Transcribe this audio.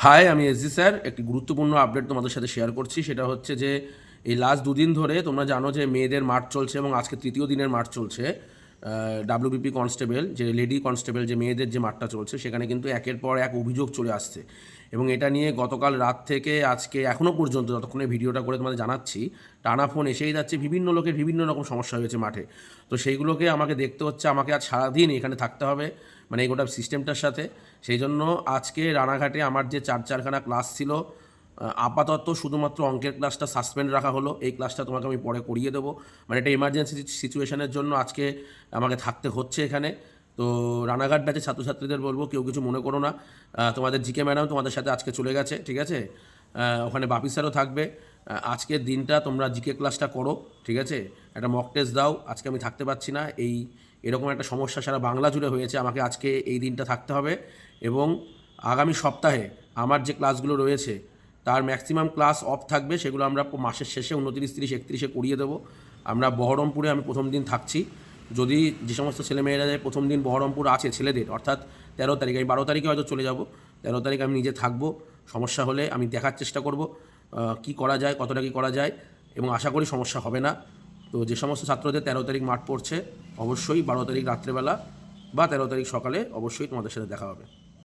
High, আমি SG sir. একটি গুরুত্বপূর্ণ আপডেট তোমাদের সাথে শেয়ার করছি। সেটা হচ্ছে যে এই লাস্ট দুদিন ধরে তোমরা জানো যে মেয়েদের মাঠ চলছে এবং আজকে তৃতীয় দিনের মাঠ চলছে। ডাব্লিউবিপি কনস্টেবল, যে লেডি কনস্টেবল, যে মেয়েদের যে মাঠটা চলছে, সেখানে কিন্তু একের পর এক অভিযোগ চলে আসছে। এবং এটা নিয়ে গতকাল রাত থেকে আজকে এখনও পর্যন্ত, যতক্ষণে ভিডিওটা করে তোমাদের জানাচ্ছি, টানা ফোন এসেই যাচ্ছে। বিভিন্ন লোকের বিভিন্ন রকম সমস্যা হয়েছে মাঠে। তো সেইগুলোকে আমাকে দেখতে হচ্ছে, আমাকে আজ সারাদিন এখানে থাকতে হবে, মানে এই গোটা সিস্টেমটার সাথে। সেই জন্য আজকে রানাঘাটে আমার যে চারখানা ক্লাস ছিল, আপাতত শুধুমাত্র অঙ্কের ক্লাসটা সাসপেন্ড রাখা হলো। এই ক্লাসটা তোমাকে আমি পরে করিয়ে দেবো। মানে এটা এমার্জেন্সি সিচুয়েশনের জন্য আজকে আমাকে থাকতে হচ্ছে এখানে। তো রানাঘাট ব্যাচের ছাত্রছাত্রীদের বলবো, কেউ কিছু মনে করো না। তোমাদের জিকে ম্যাডাম তোমাদের সাথে আজকে চলে গেছে, ঠিক আছে? ওখানে বাপি স্যারও থাকবে। আজকের দিনটা তোমরা জিকে ক্লাসটা করো, ঠিক আছে? একটা মক টেস্ট দাও। আজকে আমি থাকতে পারছি না, এরকম একটা সমস্যা সারা বাংলা জুড়ে হয়েছে। আমাকে আজকে এই দিনটা থাকতে হবে। এবং আগামী সপ্তাহে আমার যে ক্লাসগুলো রয়েছে তার ম্যাক্সিমাম ক্লাস অফ থাকবে। সেগুলো আমরা মাসের শেষে 29, 30, 31 করিয়ে দেবো। আমরা বহরমপুরে আমি প্রথম দিন থাকছি। যদি যে সমস্ত ছেলেমেয়েরা যায়, প্রথম দিন বহরমপুর আছে ছেলেদের, অর্থাৎ 13 তারিখ, আমি 12 তারিখে হয়তো চলে যাব। 13 তারিখ আমি নিজে থাকবো। সমস্যা হলে আমি দেখার চেষ্টা করব কি করা যায়, কতটা কী করা যায়, এবং আশা করি সমস্যা হবে না। তো যে সমস্ত ছাত্রদের 13 তারিখ মাঠ পড়ছে, অবশ্যই 12 তারিখ রাত্রেবেলা বা 13 তারিখ সকালে অবশ্যই তোমাদের সাথে দেখা হবে।